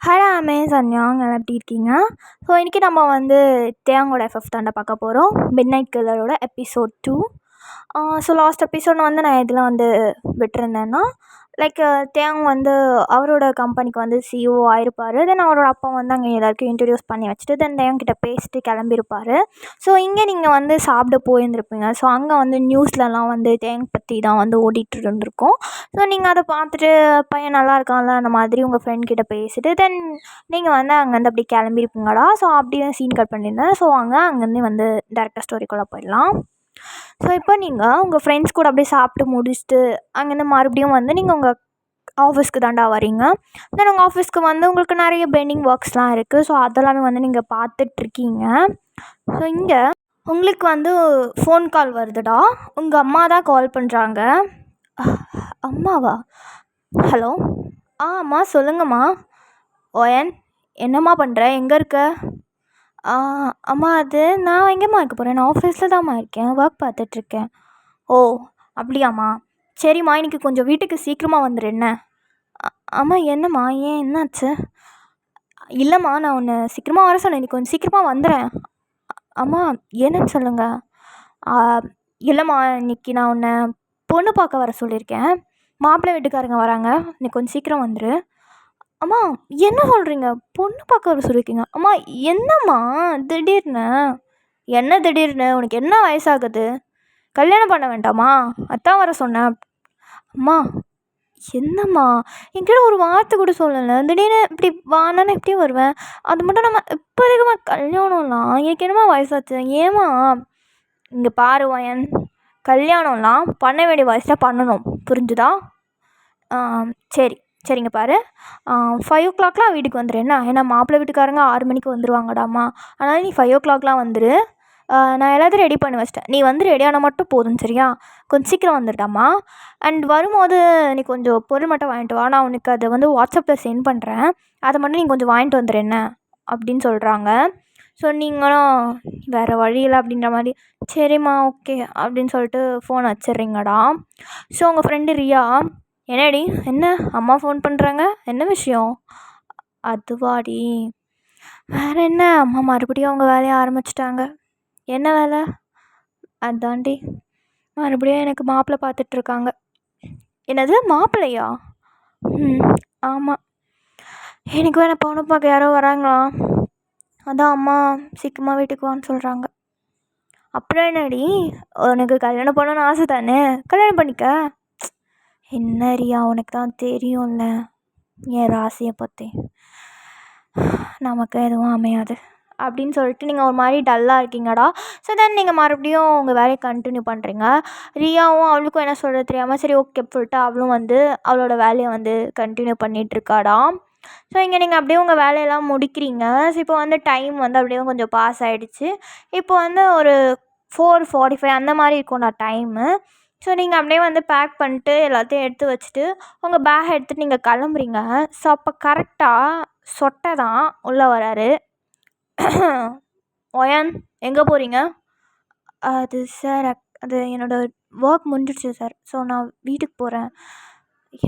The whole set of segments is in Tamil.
ஹலோ அமேசான் நல்லா எப்படி இருக்கீங்க? ஸோ இன்றைக்கி நம்ம வந்து தேங்கோட எஃப்எஃப் பார்க்க போகிறோம். மிட்நைட் கில்லரோட எபிசோட் 2. ஸோ லாஸ்ட் எபிசோட் வந்து நான் இதில் வந்து விட்டுருந்தேன்னா லைக் தேங் வந்து அவரோட கம்பெனிக்கு வந்து சிஇஓ ஆயிருப்பார். தென் அவரோட அப்பா வந்து அங்கே எல்லாருக்கும் இன்ட்ரடியூஸ் பண்ணி வச்சுட்டு தென் தேங்கிட்ட பேசிட்டு கிளம்பியிருப்பார். ஸோ இங்கே நீங்கள் வந்து சாப்பிட போயிருந்துருப்பீங்க. ஸோ அங்கே வந்து நியூஸ்லலாம் வந்து தேங் பற்றி தான் வந்து ஓடிட்டு இருந்திருக்கும். ஸோ நீங்கள் அதை பார்த்துட்டு பையன் நல்லா இருக்கான்ல அந்த மாதிரி உங்கள் ஃப்ரெண்ட் கிட்ட பேசிட்டு தென் நீங்கள் வந்து அங்கேருந்து அப்படி கிளம்பியிருப்பீங்கடா. ஸோ அப்படி தான் சீன் கட் பண்ணியிருந்தேன். ஸோ அங்கேருந்து வந்து டேரெக்டாக ஸ்டோரிக்குள்ளே போயிடலாம். ஸோ இப்போ நீங்கள் உங்கள் ஃப்ரெண்ட்ஸ் கூட அப்படியே சாப்பிட்டு முடிச்சுட்டு அங்கேருந்து மறுபடியும் வந்து நீங்கள் உங்கள் ஆஃபீஸ்க்கு தாண்டா வரீங்க. தென் உங்கள் ஆஃபீஸ்க்கு வந்து உங்களுக்கு நிறைய பெண்டிங் ஒர்க்ஸ்லாம் இருக்குது. ஸோ அதெல்லாமே வந்து நீங்கள் பார்த்துட்ருக்கீங்க. ஸோ இங்கே உங்களுக்கு வந்து ஃபோன் கால் வருதுடா. உங்கள் அம்மா தான் கால் பண்ணுறாங்க. அம்மாவா? ஹலோ. அம்மா சொல்லுங்கம்மா. ஓயன், என்னம்மா பண்ணுற? எங்கே இருக்க? அம்மா அது நான் எங்கேம்மா இருக்க போகிறேன்? நான் ஆஃபீஸில் தான்மா இருக்கேன், ஒர்க் பார்த்துட்ருக்கேன். ஓ அப்படியாம்மா, சரிம்மா இன்றைக்கி கொஞ்சம் வீட்டுக்கு சீக்கிரமாக வந்துடு என்ன? அம்மா என்னம்மா, ஏன் என்னாச்சு? இல்லைம்மா நான் உன்னை சீக்கிரமாக வர சொன்னேன், இன்றைக்கி கொஞ்சம் சீக்கிரமாக வந்துடுறேன். அம்மா என்னன்னு சொல்லுங்கள். இல்லைம்மா இன்றைக்கி நான் உன்னை பொண்ணு பார்க்க வர சொல்லியிருக்கேன். மாப்பிள்ளை வீட்டுக்காரங்க வராங்க, இன்னைக்கு கொஞ்சம் சீக்கிரம் வந்துடு. அம்மா என்ன சொல்கிறீங்க? பொண்ணு பார்க்க வர சொல்லியிருக்கீங்க? அம்மா என்னம்மா திடீர்னு? என்ன திடீர்னு? உனக்கு என்ன வயசாகுது? கல்யாணம் பண்ண வேண்டாமா? அதான் வர சொன்னேன். அம்மா என்னம்மா, என்கிட்ட ஒரு வார்த்தை கூட சொல்லலை, திடீர்னு இப்படி வானான்னு எப்படி வருவேன்? அது மட்டும் நம்ம இப்போ இருக்குமா கல்யாணம்லாம்? எனக்கு என்னம்மா வயசாச்சு? ஏம்மா? இங்கே பாரு வயன், கல்யாணம்லாம் பண்ண வேண்டிய வயசில் பண்ணணும், புரிஞ்சுதா? சரி சரிங்க பாரு, 5 o'clockலாம் வீட்டுக்கு வந்துடு என்ன? ஏன்னா மாப்பிள்ளை வீட்டுக்காரங்க 6 மணிக்கு வந்துடுவாங்கடாம்மா. அதனால் நீ 5 o'clockலாம் வந்துடு. நான் எல்லாத்தையும் ரெடி பண்ணி வச்சிட்டேன், நீ வந்து ரெடியான மட்டும் போதும், சரியா? கொஞ்சம் சீக்கிரம் வந்துட்டாம்மா. அண்ட் வரும்போது நீ கொஞ்சம் பொருள் மட்டும் வாங்கிட்டு வா, நான் உனக்கு அதை வந்து வாட்ஸ்அப்பில் சென்ட் பண்ணுறேன், அதை மட்டும் நீ கொஞ்சம் வாங்கிட்டு வந்துடு என்ன அப்படின்னு சொல்கிறாங்க. ஸோ நீங்களும் வேறு வழியில் அப்படின்ற மாதிரி சரிம்மா ஓகே அப்படின்னு சொல்லிட்டு ஃபோன் வச்சிட்றீங்கடா. ஸோ உங்கள் ஃப்ரெண்டு ரியா, என்னடி என்ன அம்மா ஃபோன் பண்ணுறாங்க, என்ன விஷயம்? அதுவாடி, வேறு என்ன, அம்மா மறுபடியும் அவங்க வேலையை ஆரம்பிச்சிட்டாங்க. என்ன வேலை? அதாண்டி, மறுபடியும் எனக்கு மாப்பிள்ளை பார்த்துட்ருக்காங்க. என்னது மாப்பிள்ளையா? ஆமாம், எனக்கு வேணா பொண்ணு பார்க்க யாரோ வராங்களா, அதான் அம்மா சீக்கிரமாக வீட்டுக்கு வான்னு சொல்கிறாங்க. அப்புறம் என்னடி, உனக்கு கல்யாணம் பண்ணணும்னு ஆசை தானே, கல்யாணம் பண்ணிக்க. என்ன ரியா, உனக்கு தான் தெரியும்ல என் ராசியை பற்றி, நமக்கு எதுவும் அமையாது அப்படின்னு சொல்லிட்டு நீங்கள் ஒரு மாதிரி டல்லாக இருக்கீங்கடா. ஸோ தென் நீங்கள் மறுபடியும் உங்கள் வேலையை கண்டினியூ பண்ணுறீங்க. ரியாவும் அவளுக்கும் என்ன சொல்கிறது தெரியாமல் சரி ஓகே சொல்லிட்டு அவளும் வந்து அவளோட வேலையை வந்து கண்டினியூ பண்ணிகிட்ருக்காடா. ஸோ இங்கே நீங்கள் அப்படியே உங்கள் வேலையெல்லாம் முடிக்கிறீங்க. ஸோ இப்போ வந்து டைம் வந்து அப்படியே கொஞ்சம் பாஸ் ஆகிடுச்சு. இப்போ வந்து ஒரு 4:45 அந்த மாதிரி இருக்கும்டா டைமு. ஸோ நீங்கள் அப்படியே வந்து பேக் பண்ணிட்டு எல்லாத்தையும் எடுத்து வச்சுட்டு உங்கள் பேக் எடுத்துகிட்டு நீங்கள் கிளம்புறீங்க. ஸோ அப்போ கரெக்டாக சொட்டை தான் உள்ளே வராரு. ஒயன், எங்கே போகிறீங்க? அது சார் அது என்னோடய ஒர்க் முடிஞ்சிடுச்சு சார், ஸோ நான் வீட்டுக்கு போகிறேன்.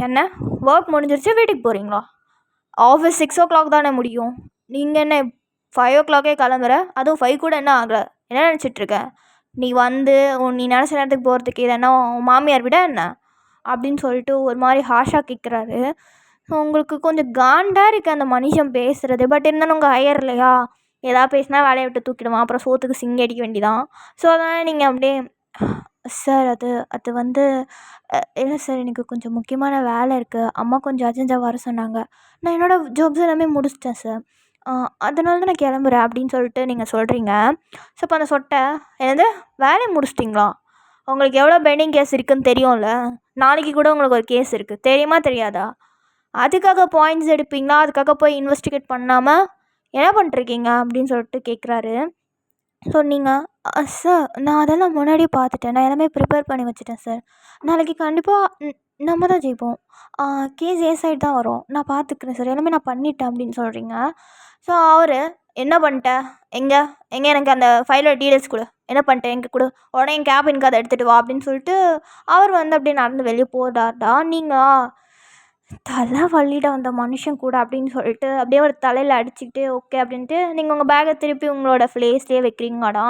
என்ன ஒர்க் முடிஞ்சிருச்சு, வீட்டுக்கு போகிறீங்களா? ஆஃபீஸ் 6 o'clock தானே முடியும், நீங்கள் என்ன 5 o'clockே கிளம்புற? அதுவும் 5 கூட என்ன ஆகலை, என்ன நினச்சிட்ருக்க? நீ வந்து நீ நினச்ச நேரத்துக்கு போகிறதுக்கு இது என்ன உன் மாமியார் விட என்ன அப்படின்னு சொல்லிட்டு ஒரு மாதிரி ஹாஷாக கேட்குறாரு. உங்களுக்கு கொஞ்சம் காண்டாக இருக்குது அந்த மனுஷன் பேசுகிறது. பட் இருந்தாலும் உங்கள் ஹையர் இல்லையா, எதாவது பேசினா வேலையை விட்டு தூக்கிடுவான், அப்புறம் சோத்துக்கு சிங்கி அடிக்க வேண்டியதான். ஸோ அதனால் நீங்கள் அப்படியே சார் அது வந்து இல்லை சார், எனக்கு கொஞ்சம் முக்கியமான வேலை இருக்குது, அம்மா கொஞ்சம் அர்ஜென்ட்டாக வர சொன்னாங்க, நான் என்னோடய ஜாப்ஸ் எல்லாமே முடிச்சிட்டேன் சார், அதனால தான் நான் கிளம்புறேன் அப்படின்னு சொல்லிட்டு நீங்கள் சொல்கிறீங்க. ஸோ இப்போ அந்த சொட்டை, என்னது வேலையை முடிச்சிட்டிங்களா? உங்களுக்கு எவ்வளோ பெண்டிங் கேஸ் இருக்குதுன்னு தெரியும்ல, நாளைக்கு கூட உங்களுக்கு ஒரு கேஸ் இருக்குது, தெரியுமா தெரியாதா? அதுக்காக பாயிண்ட்ஸ் எடுப்பீங்களா? அதுக்காக போய் இன்வெஸ்டிகேட் பண்ணாமல் என்ன பண்ணிட்டுருக்கீங்க அப்படின்னு சொல்லிட்டு கேட்குறாரு. ஸோ நீங்கள் சார் நான் அதெல்லாம் முன்னாடியே பார்த்துட்டேன், நான் எல்லாமே ப்ரிப்பேர் பண்ணி வச்சுட்டேன் சார், நாளைக்கு கண்டிப்பாக நம்ம தான் ஜெயிப்போம், கேஸ் ஏ சைடு தான் வரும், நான் பார்த்துக்கிறேன் சார், எல்லாமே நான் பண்ணிட்டேன் அப்படின்னு சொல்கிறீங்க. ஸோ அவர் என்ன பண்ணிட்டேன், எங்கே எங்கே எனக்கு அந்த ஃபைலோட டீடைல்ஸ் கொடு, என்ன பண்ணிட்டேன் எங்கே கொடு, உடனே என் கேபினுக்கு அதை எடுத்துகிட்டு வா அப்படின்னு சொல்லிட்டு அவர் வந்து அப்படியே நடந்து வெளியே போடாட்டா. நீங்கள் தலை வலிடா அந்த மனுஷன் கூட அப்படின்னு சொல்லிட்டு அப்படியே ஒரு தலையில் அடிச்சுக்கிட்டு ஓகே அப்படின்ட்டு நீங்கள் உங்கள் பேக்கை திருப்பி உங்களோட ப்ளேஸ்லேயே வைக்கிறீங்கடா.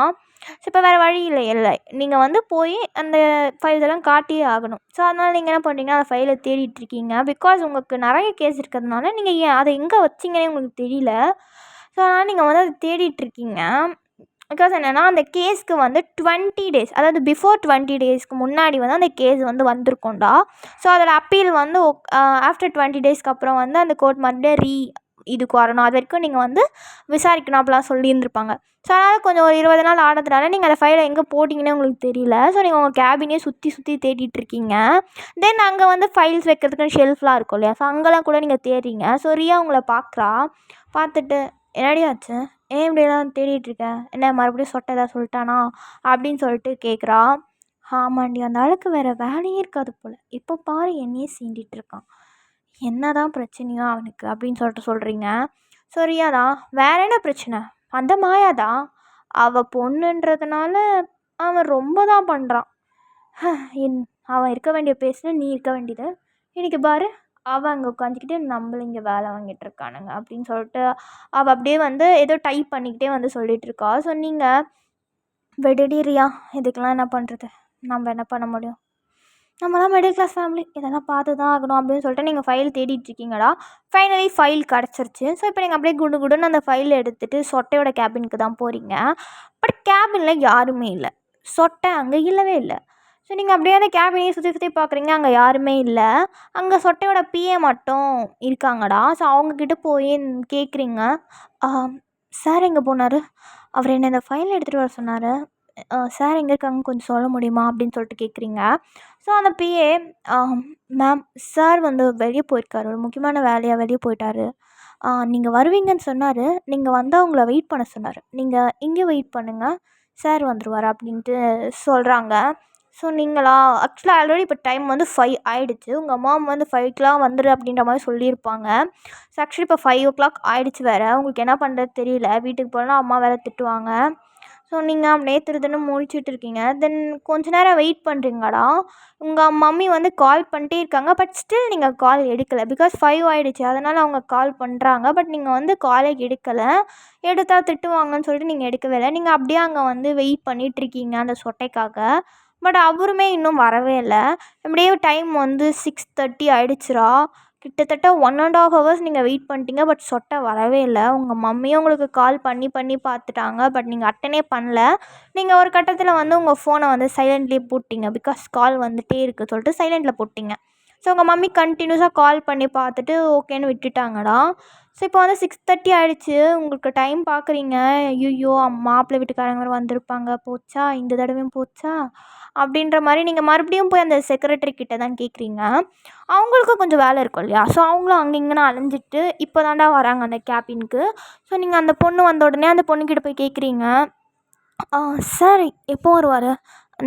ஸோ இப்போ வேறு வழி இல்லை நீங்கள் வந்து போய் அந்த ஃபைல்ஸ் எல்லாம் காட்டியே ஆகணும். ஸோ அதனால் நீங்கள் என்ன பண்ணுறீங்கன்னா அந்த ஃபைலை தேடிட்டுருக்கீங்க. பிகாஸ் உங்களுக்கு நிறைய கேஸ் இருக்கிறதுனால நீங்கள் ஏன் அதை எங்கே வச்சிங்கன்னே உங்களுக்கு தெரியல. ஸோ அதனால் நீங்கள் வந்து அதை தேடிட்டுருக்கீங்க. பிகாஸ் என்னென்னா அந்த கேஸ்க்கு வந்து 20 டேஸ், அதாவது பிஃபோர் 20 டேஸ்க்கு முன்னாடி வந்து அந்த கேஸ் வந்து வந்திருக்கோண்டா. ஸோ அதில் அப்பீல் வந்து ஆஃப்டர் 20 டேஸ்க்கு அப்புறம் வந்து அந்த கோர்ட் மறுபடியும் இதுக்கு வரணும். அது வரைக்கும் நீங்கள் வந்து விசாரிக்கணும் அப்படிலாம் சொல்லியிருந்துருப்பாங்க. ஸோ அதனால் கொஞ்சம் ஒரு 20 நாள் ஆனதுனால நீங்கள் அந்த ஃபைலை எங்கே போட்டிங்கன்னே உங்களுக்கு தெரியல. ஸோ நீங்கள் உங்கள் கேபினே சுற்றி தேடிட்டுருக்கீங்க. தென் அங்கே வந்து ஃபைல்ஸ் வைக்கிறதுக்குன்னு ஷெல்ஃப்லாம் இருக்கும் இல்லையா, ஸோ அங்கெல்லாம் கூட நீங்கள் தேடுறீங்க. ஸோ ரியா உங்களை பார்த்துட்டு என்னடி ஆச்சு, ஏன் இப்படிலாம் தேடிட்டுருக்க, என்ன மறுபடியும் சொட்டை ஏதாவது சொல்லிட்டானா அப்படின்னு சொல்லிட்டு கேட்குறா. ஆமாண்டி, அந்த ஆளுக்கு வேறு வேலையே இருக்காது போல், இப்போ பாரு என்னையே சீண்டிகிட்ருக்கான், என்ன தான் பிரச்சனையோ அவனுக்கு அப்படின்னு சொல்லிட்டு சொல்கிறீங்க. ஸோ ரியாதான், வேற என்ன பிரச்சனை, அந்த மாயாதான் அவள் பொண்ணுன்றதுனால அவன் ரொம்ப தான் பண்ணுறான். அவன் இருக்க வேண்டிய பேசினா நீ இருக்க வேண்டியது, இன்றைக்கி பாரு அவள் அங்கே உட்காந்துக்கிட்டு நம்மள இங்கே வேலை வாங்கிட்டுருக்கானுங்க அப்படின்னு சொல்லிட்டு அவள் அப்படியே வந்து ஏதோ டைப் பண்ணிக்கிட்டே வந்து சொல்லிகிட்ருக்கா. ஸோ நீங்கள் விடுடி ரியா, இதுக்கெலாம் என்ன பண்ணுறது, நம்ம என்ன பண்ண முடியும், நம்மளாம் மிடில் கிளாஸ் ஃபேமிலி, இதெல்லாம் பார்த்து தான் ஆகணும் அப்படின்னு சொல்லிட்டு நீங்கள் ஃபைல் தேடிட்டுருக்கீங்கடா. ஃபைனலி ஃபைல் கிடச்சிருச்சு. ஸோ இப்போ நீங்கள் அப்படியே குடுன்னு அந்த ஃபைல் எடுத்துகிட்டு சொட்டையோட கேபினுக்கு தான் போகிறீங்க. பட் கேபினில் யாருமே இல்லை, சொட்டை அங்கே இல்லவே இல்லை. ஸோ நீங்கள் அப்படியே அந்த கேபினையே சுற்றி பார்க்குறீங்க, அங்கே யாருமே இல்லை. அங்கே சொட்டையோட பிஏ மட்டும் இருக்காங்கடா. ஸோ அவங்கக்கிட்ட போய் கேட்குறீங்க, சார் எங்கே போனார், அவர் என்ன இந்த ஃபைல் எடுத்துகிட்டு வர சொன்னார், சார் எங்கே இருக்காங்க கொஞ்சம் சொல்ல முடியுமா அப்படின்னு சொல்லிட்டு கேட்குறீங்க. ஸோ அந்த பிஏ, மேம் சார் வந்து வெளியே போயிருக்காரு, ஒரு முக்கியமான வேலையாக வெளியே போயிட்டார், நீங்கள் வருவீங்கன்னு சொன்னார், நீங்கள் வந்து அவங்கள வெயிட் பண்ண சொன்னார், நீங்கள் இங்கே வெயிட் பண்ணுங்கள், சார் வந்துடுவார் அப்படின்ட்டு சொல்கிறாங்க. ஸோ நீங்களா, ஆக்சுவலாக ஆல்ரெடி இப்போ டைம் வந்து 5 ஆகிடுச்சு, உங்கள் மாம் வந்து 5க்குலாம் வந்துடு அப்படின்ற மாதிரி சொல்லியிருப்பாங்க. ஸோ ஆக்சுவலி இப்போ 5 o'clock ஆகிடுச்சு வேறு, உங்களுக்கு என்ன பண்ணுறது தெரியல, வீட்டுக்கு போனால் அம்மா வேறு திட்டுவாங்க. ஸோ நீங்கள் அப்படியே திருதுன்னு முழிச்சிட்டு இருக்கீங்க. தென் கொஞ்ச நேரம் வெயிட் பண்ணுறீங்கடா. உங்கள் மம்மி வந்து கால் பண்ணிட்டே இருக்காங்க. பட் ஸ்டில் நீங்கள் கால் எடுக்கலை. பிகாஸ் 5 ஆகிடுச்சு, அதனால் அவங்க கால் பண்ணுறாங்க. பட் நீங்கள் வந்து காலே எடுக்கலை. எடுத்தால் திட்டுவாங்கன்னு சொல்லிட்டு நீங்கள் எடுக்கவே இல்லை. நீங்கள் அப்படியே அங்கே வந்து வெயிட் பண்ணிகிட்ருக்கீங்க அந்த சொட்டைக்காக. பட் அவருமே இன்னும் வரவே இல்லை. அப்படியே டைம் வந்து 6:30 ஆகிடுச்சுரா. கிட்டத்தட்ட 1.5 hours நீங்கள் வெயிட் பண்ணிட்டீங்க. பட் சொட்டை வரவே இல்லை. உங்கள் மம்மியும் உங்களுக்கு கால் பண்ணி பார்த்துட்டாங்க. பட் நீங்கள் அட்டனே பண்ணல. நீங்கள் ஒரு கட்டத்தில் வந்து உங்கள் ஃபோனை வந்து சைலண்ட்லேயே போட்டிங்க. பிகாஸ் கால் வந்துகிட்டே இருக்குது சொல்லிட்டு சைலண்டில் போட்டிங்க. ஸோ உங்கள் மம்மி கண்டினியூஸாக கால் பண்ணி பார்த்துட்டு ஓகேன்னு விட்டுட்டாங்கடா. ஸோ இப்போ வந்து 6:30 ஆகிடுச்சு. உங்களுக்கு டைம் பார்க்குறீங்க, ஐயோ மாப்பிள்ளை வீட்டுக்காரங்க வேறு வந்திருப்பாங்க, போச்சா இந்த தடவையும் போச்சா அப்படின்ற மாதிரி நீங்கள் மறுபடியும் போய் அந்த செக்ரட்டரி கிட்ட தான் கேட்குறீங்க. அவங்களுக்கும் கொஞ்சம் வேலை இருக்கும் இல்லையா, ஸோ அவங்களும் அங்கே இங்கேன்னு அலைஞ்சிட்டு இப்போ தாண்டா வராங்க அந்த கேபினுக்கு. ஸோ நீங்கள் அந்த பொண்ணு வந்த உடனே அந்த பொண்ணுக்கிட்ட போய் கேட்குறீங்க, சார் எப்போ வருவார்,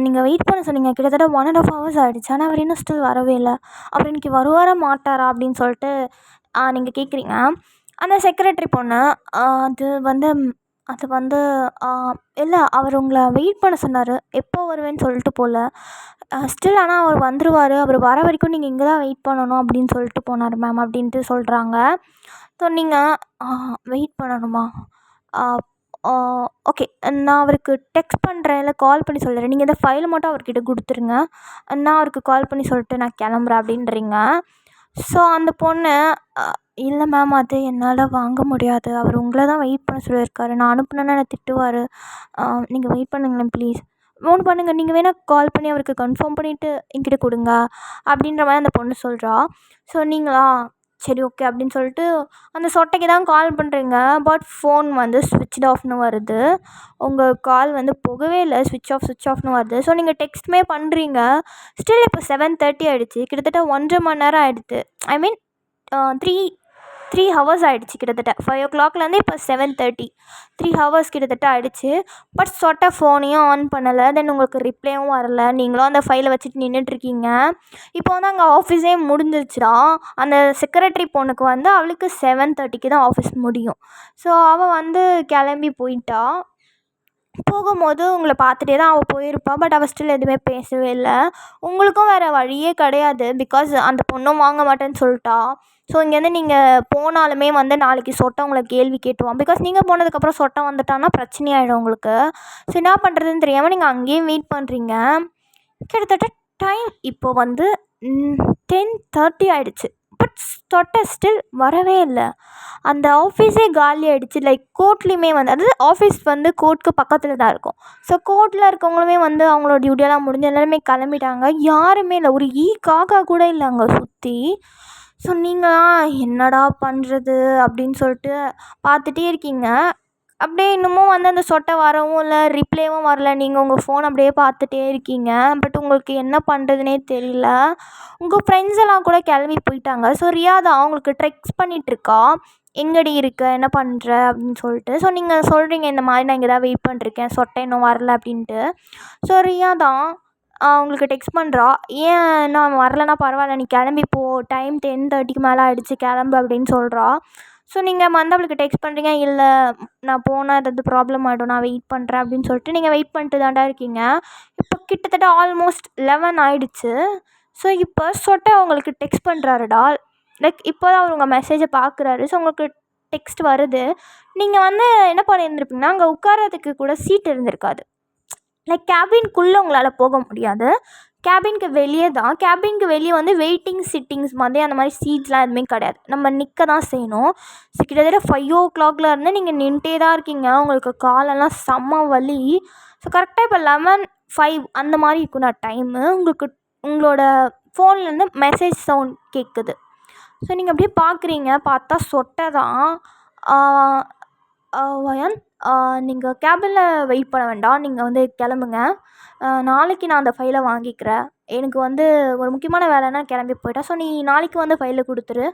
நீங்கள் வெயிட் பண்ண சொன்னீங்க, கிட்டத்தட்ட 1.5 hours ஆகிடுச்சு, ஆனால் அவர் இன்னும் ஸ்டில் வரவே இல்லை, அவர் இன்றைக்கி வருவாரா மாட்டாரா அப்படின்னு சொல்லிட்டு நீங்கள் கேட்குறீங்க. அந்த செக்ரட்டரி பொண்ணு, அது வந்து இல்லை, அவர் உங்களை வெயிட் பண்ண சொன்னார், எப்போ வருவேன்னு சொல்லிட்டு போகல, ஸ்டில் ஆனால் அவர் வந்துடுவார், அவர் வர வரைக்கும் நீங்கள் இங்கே தான் வெயிட் பண்ணணும் அப்படின்னு சொல்லிட்டு போனார் மேம் அப்படின்ட்டு சொல்கிறாங்க. ஸோ நீங்கள் வெயிட் பண்ணணுமா, ஓகே, நான் அவருக்கு டெக்ஸ்ட் பண்ணுறேன், இல்லை கால் பண்ணி சொல்கிறேன், நீங்கள் இந்த ஃபைலை மட்டும் அவர்கிட்ட கொடுத்துருங்க, நான் அவருக்கு கால் பண்ணி சொல்லிட்டு நான் கிளம்புறேன் அப்படின்றீங்க. ஸோ அந்த பொண்ணு, இல்லை மேம் அது என்னால் வாங்க முடியாது, அவர் உங்களை தான் வெயிட் பண்ண சொல்லியிருக்காரு, நான் அனுப்புனேன்னா என்னை திட்டுவார், நீங்கள் வெயிட் பண்ணுங்களேன் ப்ளீஸ், ஒன்று பண்ணுங்கள், நீங்கள் வேணால் கால் பண்ணி அவருக்கு கன்ஃபார்ம் பண்ணிவிட்டு என்கிட்ட கொடுங்க அப்படின்ற மாதிரி அந்த பொண்ணு சொல்கிறா. ஸோ நீங்களா, சரி ஓகே அப்படின்னு சொல்லிட்டு அந்த சொட்டைக்கு தான் கால் பண்ணுறீங்க. பட் ஃபோன் வந்து ஸ்விட்ச் ஆஃப்னு வருது, உங்கள் கால் வந்து போகவே இல்லை, ஸ்விட்ச் ஆஃப்னு வருது. ஸோ நீங்கள் டெக்ஸ்ட்டுமே பண்ணுறீங்க, ஸ்டில் இப்போ 7:30 ஆகிடுச்சு, கிட்டத்தட்ட 1.5 மணி நேரம் ஆகிடுது, ஐ மீன் 3 hours ஆகிடுச்சு, கிட்டத்தட்ட 5 o'clockலேருந்து இப்போ 7:30, 3 hours கிட்டத்தட்ட ஆகிடுச்சு. பட் சொட்டை ஃபோனையும் ஆன் பண்ணலை, தென் உங்களுக்கு ரிப்ளையும் வரல, நீங்களும் அந்த ஃபைலை வச்சுட்டு நின்றுட்டுருக்கீங்க. இப்போ வந்து அங்கே ஆஃபீஸே முடிஞ்சிருச்சுடா. அந்த செக்ரட்டரி பொண்ணுக்கு வந்து அவளுக்கு 7:30க்கு தான் ஆஃபீஸ் முடியும். ஸோ அவள் வந்து கிளம்பி போயிட்டா. போகும்போது உங்களை பார்த்துட்டே தான் அவள் போயிருப்பா. பட் அவள் ஸ்டில் எதுவுமே பேசவே இல்லை. உங்களுக்கும் வேறு வழியே கிடையாது. பிகாஸ் அந்த பொண்ணும் வாங்க மாட்டேன்னு சொல்லிட்டா. ஸோ இங்கேருந்து நீங்கள் போனாலுமே வந்து நாளைக்கு சொட்டை உங்களை கேள்வி கேட்டுருவான். பிகாஸ் நீங்கள் போனதுக்கப்புறம் சொட்டை வந்துட்டான்னா பிரச்சனையாயிடும் உங்களுக்கு. ஸோ என்ன பண்ணுறதுன்னு தெரியாமல் நீங்கள் அங்கேயே வெயிட் பண்ணுறீங்க. கிட்டத்தட்ட டைம் இப்போ வந்து 10:30 ஆகிடுச்சு. பட் சொட்டை ஸ்டில் வரவே இல்லை. அந்த ஆஃபீஸே காலி ஆகிடுச்சு. லைக் கோர்ட்லேயுமே வந்து அது ஆஃபீஸ் வந்து கோர்ட்டுக்கு பக்கத்தில் தான் இருக்கும். ஸோ கோர்ட்டில் இருக்கவங்களுமே வந்து அவங்களோட டியூட்டியெல்லாம் முடிஞ்சு எல்லாருமே கிளம்பிட்டாங்க. யாருமே இல்லை. ஒரு காக்கா கூட இல்லை அங்கே சுற்றி. ஸோ நீங்கள் என்னடா பண்ணுறது அப்படின்னு சொல்லிட்டு பார்த்துட்டே இருக்கீங்க. அப்படியே இன்னமும் வந்து அந்த சொட்டை வரவும் இல்லை, ரிப்ளேவும் வரல. நீங்கள் உங்கள் ஃபோன் அப்படியே பார்த்துட்டே இருக்கீங்க. பட் உங்களுக்கு என்ன பண்ணுறதுனே தெரியல. உங்கள் ஃப்ரெண்ட்ஸ் எல்லாம் கூட கிளம்பி போயிட்டாங்க. ஸோ ரியாதா அவங்களுக்கு டெக்ஸ்ட் பண்ணிகிட்ருக்கா, எங்கடி இருக்க, என்ன பண்ணுற அப்படின்னு சொல்லிட்டு. ஸோ நீங்கள் சொல்கிறீங்க இந்த மாதிரி நான் இங்கே தான் வெயிட் பண்ணிருக்கேன், சொட்டை இன்னும் வரல அப்படின்ட்டு. ஸோ ரியாதா அவங்களுக்கு டெக்ஸ்ட் பண்ணுறா, ஏன் நான் வரலன்னா பரவாயில்ல, நீ கிளம்பி போ, டைம் 10:30க்கு மேலே ஆகிடுச்சு, கிளம்பு அப்படின்னு சொல்கிறா. ஸோ நீங்கள் வந்து அவளுக்கு டெக்ஸ்ட் பண்ணுறீங்க, இல்லை நான் போனால் ஏதாவது ப்ராப்ளம் ஆகிடும், நான் வெயிட் பண்ணுறேன் அப்படின்னு சொல்லிட்டு நீங்கள் வெயிட் பண்ணிட்டு தாண்டா இருக்கீங்க. இப்போ கிட்டத்தட்ட ஆல்மோஸ்ட் 11 ஆகிடுச்சு. ஸோ இப்போ சொட்டை அவங்களுக்கு டெக்ஸ்ட் பண்ணுறாருடா. லைக் இப்போ தான் அவர் உங்கள் மெசேஜை பார்க்குறாரு. ஸோ உங்களுக்கு டெக்ஸ்ட் வருது. நீங்கள் வந்து என்ன பண்ணியிருந்துருப்பீங்கன்னா, அங்கே உட்காரத்துக்கு கூட சீட் இருந்திருக்காது. லைக் கேபின்குள்ளே உங்களால் போக முடியாது. கேபினுக்கு வெளியே தான். கேபினுக்கு வெளியே வந்து வெயிட்டிங் சிட்டிங்ஸ் மாதிரி அந்த மாதிரி சீட்ஸ்லாம் எதுவுமே கிடையாது. நம்ம நிற்க தான் செய்யணும். ஸோ கிட்டத்தட்ட 5 o'clock இருந்து நீங்கள் நின்றுட்டே தான் இருக்கீங்க. உங்களுக்கு காலெல்லாம் செம்ம வலி. ஸோ கரெக்டாக இப்போ 11:05 அந்த மாதிரி இருக்குண்ணா டைமு. உங்களோட ஃபோன்லேருந்து மெசேஜ் சவுண்ட் கேட்குது. ஸோ நீங்கள் அப்படியே பார்க்குறீங்க. பார்த்தா சொட்டை தான். வயன், நீங்கள் கேபினில் வெயிட் பண்ண வேண்டாம், நீங்கள் வந்து கிளம்புங்க. நாளைக்கு நான் அந்த ஃபைலை வாங்கிக்கிறேன். எனக்கு வந்து ஒரு முக்கியமான வேலைன்னா கிளம்பி போயிட்டேன். ஸோ நீ நாளைக்கு வந்து ஃபைலை கொடுத்துரு,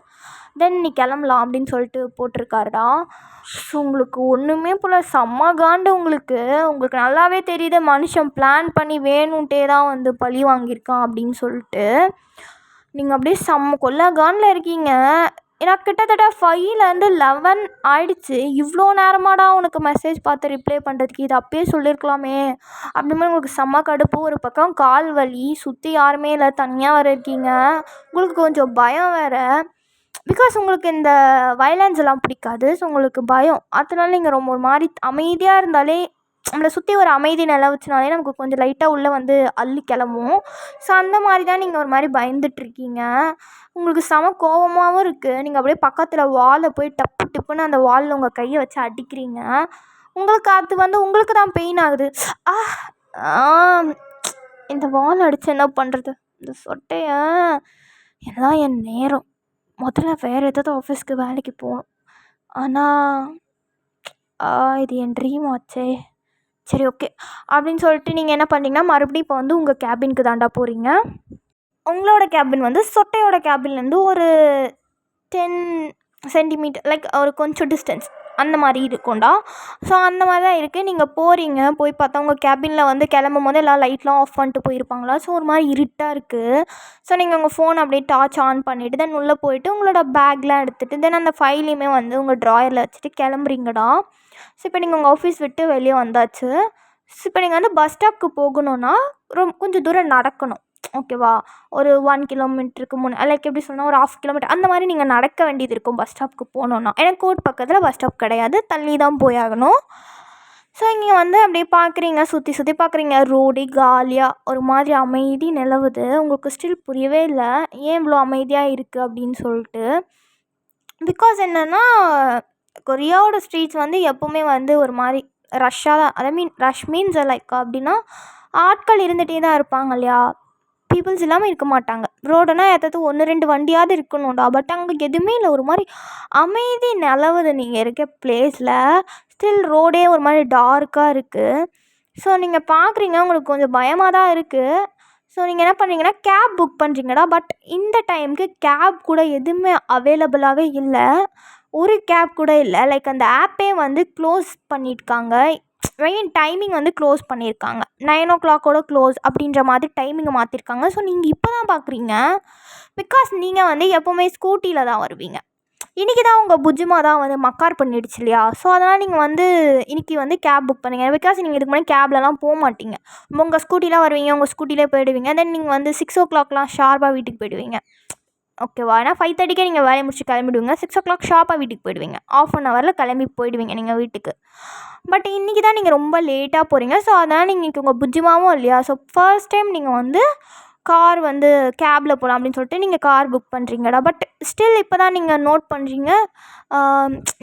தென் நீ கிளம்பலாம் அப்படின்னு சொல்லிட்டு போட்டிருக்காருடா. ஸோ உங்களுக்கு ஒன்றுமே போல், செம்ம காண்டு உங்களுக்கு. உங்களுக்கு நல்லாவே தெரியுது மனுஷன் பிளான் பண்ணி வேணுன்ட்டே தான் வந்து பழி வாங்கியிருக்கான் அப்படின்னு சொல்லிட்டு. நீங்கள் அப்படியே செம்ம கொல்ல காண்டில் இருக்கீங்க. ஏன்னா கிட்டத்தட்ட 5லேருந்து 11 ஆகிடுச்சு. இவ்வளோ நேரமாடா உனக்கு மெசேஜ் பார்த்து ரிப்ளை பண்ணுறதுக்கு, இது அப்பயே சொல்லியிருக்கலாமே அப்படிமே உங்களுக்கு செம்ம கடுப்பு. ஒரு பக்கம் கால் வலி, சுற்றி யாருமே இல்லை, தனியாக வேறு இருக்கீங்க. உங்களுக்கு கொஞ்சம் பயம் வேறு. பிகாஸ் உங்களுக்கு இந்த வயலன்ஸ் எல்லாம் பிடிக்காது. ஸோ உங்களுக்கு பயம். அதனால நீங்கள் ரொம்ப ஒரு மாதிரி அமைதியாக இருந்தாலே, நம்மளை சுற்றி ஒரு அமைதி நிலவுச்சுனாலே நமக்கு கொஞ்சம் லைட்டாக உள்ளே வந்து அள்ளி கிளம்பும். ஸோ அந்த மாதிரி தான் நீங்கள் ஒரு மாதிரி பயந்துட்டுருக்கீங்க. உங்களுக்கு செம கோபமாகவும் இருக்குது. நீங்கள் அப்படியே பக்கத்தில் வாலை போய் டப்பு டிப்புன்னு அந்த வாலில் உங்கள் கையை வச்சு அடிக்கிறீங்க. உங்களுக்கு அது வந்து உங்களுக்கு தான் பெயின் ஆகுது. இந்த வால் அடித்து என்ன பண்ணுறது, இந்த சொட்டைய, இதுதான் என் நேரம். முதல்ல வேறு ஏதாவது ஆஃபீஸ்க்கு வேலைக்கு போகணும். ஆனால் இது என் ட்ரீம் ஆச்சே. சரி ஓகே அப்படின்னு சொல்லிட்டு நீங்கள் என்ன பண்ணுறீங்கன்னா, மறுபடியும் இப்போ வந்து உங்கள் கேபினுக்கு தாண்டா போகிறீங்க. உங்களோட கேபின் வந்து சொட்டையோட கேபின்லேருந்து ஒரு 10 சென்டிமீட்டர், லைக் ஒரு கொஞ்சம் டிஸ்டன்ஸ் அந்த மாதிரி இருக்கும்டா. ஸோ அந்த மாதிரி தான் இருக்குது. நீங்கள் போகிறீங்க. போய் பார்த்தா உங்கள் கேபினில் வந்து கிளம்பும் போது எல்லாம் லைட்லாம் ஆஃப் பண்ணிட்டு போயிருப்பாங்களா. ஸோ ஒரு மாதிரி இருட்டாக இருக்குது. ஸோ நீங்கள் உங்கள் ஃபோன் அப்படியே டார்ச் ஆன் பண்ணிவிட்டு தென் உள்ளே போயிட்டு உங்களோட பேக்லாம் எடுத்துகிட்டு தென் அந்த ஃபைலையுமே வந்து உங்கள் ட்ராயரில் வச்சுட்டு கிளம்புறீங்கடா. ஸோ இப்போ நீங்கள் உங்கள் ஆஃபீஸ் விட்டு வெளியே வந்தாச்சு. ஸோ இப்போ நீங்கள் வந்து பஸ் ஸ்டாப்க்கு போகணுன்னா கொஞ்சம் தூரம் நடக்கணும், ஓகேவா. ஒரு 1 கிலோமீட்டருக்கு லைக் எப்படி சொன்னால் ஒரு 1/2 கிலோமீட்டர் அந்த மாதிரி நீங்கள் நடக்க வேண்டியது இருக்கும் பஸ் ஸ்டாப்புக்கு போகணுன்னா. எனக்கு கோர்ட் பக்கத்தில் பஸ் ஸ்டாப் கிடையாது, தள்ளி தான் போயாகணும். ஸோ இங்கே வந்து அப்படியே பார்க்குறீங்க, சுற்றி சுற்றி பார்க்குறீங்க. ரோடே காலியாக ஒரு மாதிரி அமைதி நிலவுது. உங்களுக்கு ஸ்டில் புரியவே இல்லை ஏன் இவ்வளோ அமைதியாக இருக்குது அப்படின்னு சொல்லிட்டு. பிகாஸ் என்னென்னா, கொரியாவோட ஸ்ட்ரீட்ஸ் வந்து எப்போவுமே வந்து ஒரு மாதிரி ரஷ்ஷாக தான், ஐ மீன் ரஷ் மீன்ஸ் லைக் அப்படின்னா ஆட்கள் இருந்துகிட்டே தான் இருப்பாங்க இல்லையா, பீப்புள்ஸ் இல்லாமல் இருக்க மாட்டாங்க. ரோடுனா ஏதாவது 1-2 வண்டியாவது இருக்கணும்டா. பட் அங்கே எதுவுமே இல்லை, ஒரு மாதிரி அமைதி நிலவுது நீங்கள் இருக்க பிளேஸில். ஸ்டில் ரோடே ஒரு மாதிரி டார்க்காக இருக்குது. ஸோ நீங்கள் பார்க்குறீங்க, உங்களுக்கு கொஞ்சம் பயமாக தான் இருக்குது. ஸோ நீங்கள் என்ன பண்ணுறீங்கன்னா கேப் புக் பண்ணுறீங்கடா. பட் இந்த டைமுக்கு கேப் கூட எதுவுமே அவைலபிளாகவே இல்லை. ஒரு கேப் கூட இல்லை. லைக் அந்த ஆப்பே வந்து க்ளோஸ் பண்ணியிருக்காங்க. டைமிங் வந்து க்ளோஸ் பண்ணியிருக்காங்க. 9 o'clock க்ளோஸ் அப்படின்ற மாதிரி டைமிங்கை மாற்றிருக்காங்க. ஸோ நீங்கள் இப்போ தான் பார்க்குறீங்க. பிகாஸ் நீங்கள் வந்து எப்போவுமே ஸ்கூட்டியில் தான் வருவீங்க. இன்றைக்கி தான் உங்கள் புஜ்ஜுமா தான் வந்து மக்கார் பண்ணிடுச்சு இல்லையா? ஸோ அதனால் நீங்கள் வந்து இன்றைக்கி வந்து கேப் புக் பண்ணுங்க. பிகாஸ் நீங்கள் இதுக்கு முன்னாடி கேப்லலாம் போகமாட்டீங்க. உங்கள் ஸ்கூட்டியில் வருவீங்க, உங்கள் ஸ்கூட்டிலே போயிடுவீங்க. தென் நீங்கள் வந்து 6:00 ஷார்ப்பாக வீட்டுக்கு போயிடுவீங்க. ஓகேவா? ஏன்னா 5:30க்கே நீங்கள் வேலையை முடிச்சு கிளம்பிடுவீங்க. 6:00 ஷார்ப்பாக வீட்டுக்கு போயிடுவீங்க. ½ அன் ஹவரில் கிளம்பி போயிடுவீங்க நீங்கள் வீட்டுக்கு. பட் இன்றைக்கி தான் நீங்கள் ரொம்ப லேட்டாக போகிறீங்க. ஸோ அதனால் நீங்கள் இன்றைக்கி உங்கள் புஜ்ஜுமாவும் இல்லையா? ஸோ ஃபர்ஸ்ட் டைம் நீங்கள் வந்து கார் வந்து கேபில் போகலாம் அப்படின்னு சொல்லிட்டு நீங்கள் கார் புக் பண்ணுறீங்கடா. பட் ஸ்டில் இப்போ தான் நீங்கள் நோட் பண்ணுறீங்க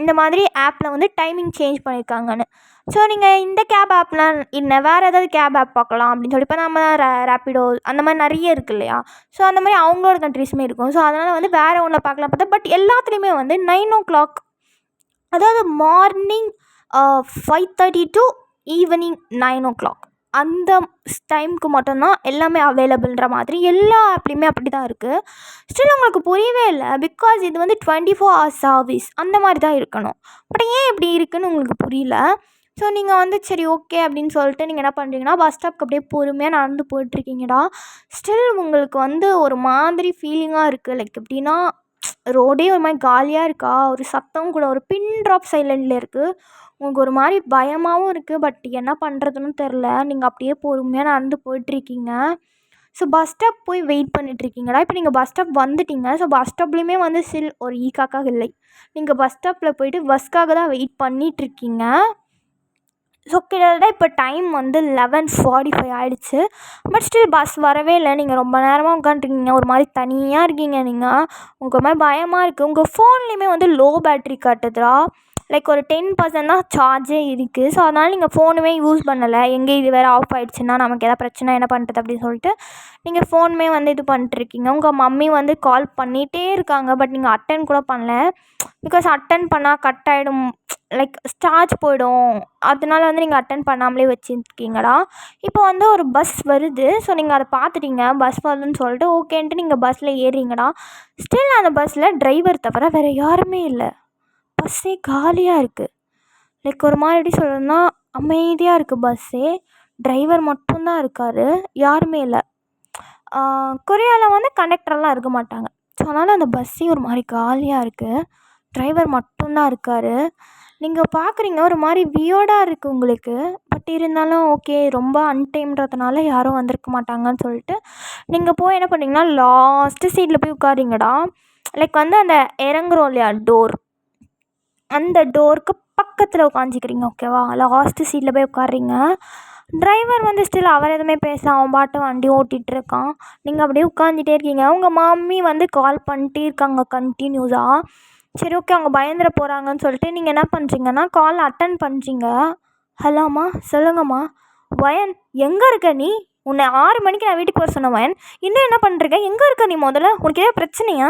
இந்த மாதிரி ஆப்பில் வந்து டைமிங் சேஞ்ச் பண்ணியிருக்காங்கன்னு. ஸோ நீங்கள் இந்த கேப் ஆப்லாம் இல்லை வேறு ஏதாவது கேப் ஆப் பார்க்கலாம் அப்படின்னு சொல்லி இப்போ நம்ம ரேப்பிடோ அந்த மாதிரி நிறைய இருக்குது இல்லையா? ஸோ அந்த மாதிரி அவங்களோட கண்ட்ரிஸுமே இருக்கும். ஸோ அதனால் வந்து வேறு ஒன்றில் பார்க்கலாம் பார்த்தா பட் எல்லாத்துலேயுமே வந்து 9:00 அதாவது மார்னிங் 5:30 to ஈவினிங் 9:00 அந்த டைமுக்கு மட்டும்தான் எல்லாமே அவைலபிள்ன்ற மாதிரி எல்லா ஆப்லேயுமே அப்படி தான் இருக்குது. ஸ்டில் உங்களுக்கு புரியவே இல்லை. பிகாஸ் இது வந்து 24 hours சர்வீஸ் அந்த மாதிரி தான் இருக்கணும். பட் ஏன் இப்படி இருக்குதுன்னு உங்களுக்கு புரியல. ஸோ நீங்கள் வந்து சரி ஓகே அப்படின்னு சொல்லிட்டு நீங்கள் என்ன பண்ணுறீங்கன்னா பஸ் ஸ்டாப்க்கு அப்படியே பொறுமையாக நடந்து போயிட்டுருக்கீங்கடா. ஸ்டில் உங்களுக்கு வந்து ஒரு மாதிரி ஃபீலிங்காக இருக்குது. லைக் எப்படின்னா ரோடே ஒரு மாதிரி காலியாக இருக்கா, ஒரு சத்தம் கூட ஒரு பின் ட்ராப் சைலண்டில் இருக்குது. உங்களுக்கு ஒரு மாதிரி பயமாகவும் இருக்குது. பட் என்ன பண்ணுறதுன்னு தெரில. நீங்கள் அப்படியே பொறுமையாக நடந்து போயிட்டுருக்கீங்க. ஸோ பஸ் ஸ்டாப் போய் வெயிட் பண்ணிட்டுருக்கீங்கடா. இப்போ நீங்கள் பஸ் ஸ்டாப் வந்துட்டீங்க. ஸோ பஸ் ஸ்டாப்லேயுமே வந்து ஸ்டில் ஒரு ஈக்காக்காக இல்லை. நீங்கள் பஸ் ஸ்டாப்பில் போயிட்டு பஸ்க்காக தான் வெயிட் பண்ணிகிட்ருக்கீங்க. ஸோ கிட்டத்தட்ட இப்போ டைம் வந்து 11:45 ஆகிடுச்சு. பட் ஸ்டில் பஸ் வரவே இல்லை. நீங்கள் ரொம்ப நேரமாக உட்காந்துருக்கீங்க. ஒரு மாதிரி தனியாக இருக்கீங்க நீங்கள். உங்களுக்கு ஒரு மாதிரி பயமாக இருக்குது. உங்கள் ஃபோன்லேயுமே வந்து லோ பேட்ரி காட்டுதுடா. லைக் ஒரு 10% தான் சார்ஜே இருக்குது. ஸோ அதனால் நீங்கள் ஃபோனுமே யூஸ் பண்ணலை. எங்கே இது வேறு ஆஃப் ஆகிடுச்சுன்னா நமக்கு எதாவது பிரச்சனை என்ன பண்ணுறது அப்படின்னு சொல்லிட்டு நீங்கள் ஃபோனுமே வந்து இது பண்ணிட்டுருக்கீங்க. உங்கள் மம்மி வந்து கால் பண்ணிகிட்டே இருக்காங்க. பட் நீங்கள் அட்டன் கூட பண்ணல. பிகாஸ் அட்டன் பண்ணால் கட் ஆகிடும், லைக் சார்ஜ் போயிடும். அதனால வந்து நீங்கள் அட்டன் பண்ணாமலே வச்சுருக்கீங்கடா. இப்போ வந்து ஒரு பஸ் வருது. ஸோ நீங்கள் அதை பார்த்துட்டீங்க பஸ் வருதுன்னு சொல்லிட்டு ஓகேன்ட்டு நீங்கள் பஸ்ஸில் ஏறுறீங்கடா. ஸ்டில் அந்த பஸ்ஸில் டிரைவர் தவிர வேறு யாருமே இல்லை. பஸ்ஸே காலியாக இருக்குது. லைக் ஒரு மாதிரி எப்படி சொல்கிறதுன்னா அமைதியாக இருக்குது பஸ்ஸே. டிரைவர் மட்டும்தான் இருக்கார், யாருமே இல்லை. கொரியாவில் வந்து கண்டக்டர்லாம் இருக்க மாட்டாங்க. ஸோ அதனால் அந்த பஸ்ஸே ஒரு மாதிரி காலியாக இருக்குது. டிரைவர் மட்டும்தான் இருக்கார். நீங்கள் பார்க்குறீங்க ஒரு மாதிரி வியர்டாக இருக்குது உங்களுக்கு. பட் இருந்தாலும் ஓகே ரொம்ப அன்டைம்ன்றதுனால யாரும் வந்திருக்க மாட்டாங்கன்னு சொல்லிட்டு நீங்கள் போய் என்ன பண்ணுறீங்கன்னா லாஸ்ட்டு சீட்டில் போய் உட்காரிங்கடா. லைக் வந்து அந்த இறங்குறோம் இல்லையா டோர், அந்த டோருக்கு பக்கத்தில் உட்காந்துக்கிறீங்க. ஓகேவா? லாஸ்ட்டு சீட்டில் போய் உட்காரிங்க. டிரைவர் வந்து ஸ்டில் அவர் எதுவுமே பேச அவன் பாட்டு வண்டி ஓட்டிகிட்ருக்கான். நீங்கள் அப்படியே உட்காந்துட்டே இருக்கீங்க. உங்கள் மம்மி வந்து கால் பண்ணிட்டே இருக்காங்க கண்டினியூஸாக. சரி ஓகே அவங்க பயந்துட போகிறாங்கன்னு சொல்லிட்டு நீங்கள் என்ன பண்ணுறீங்கன்னா கால் அட்டன் பண்ணுறீங்க. ஹலோம்மா, சொல்லுங்கம்மா. வயன், எங்கே இருக்க நீ? உன்னை 6 மணிக்கு நான் வீட்டுக்கு வர சொன்னேன் வயன். இன்னும் என்ன பண்ணுறீங்க? எங்கே இருக்க நீ? முதல்ல உனக்கு ஏதாவது பிரச்சனையா?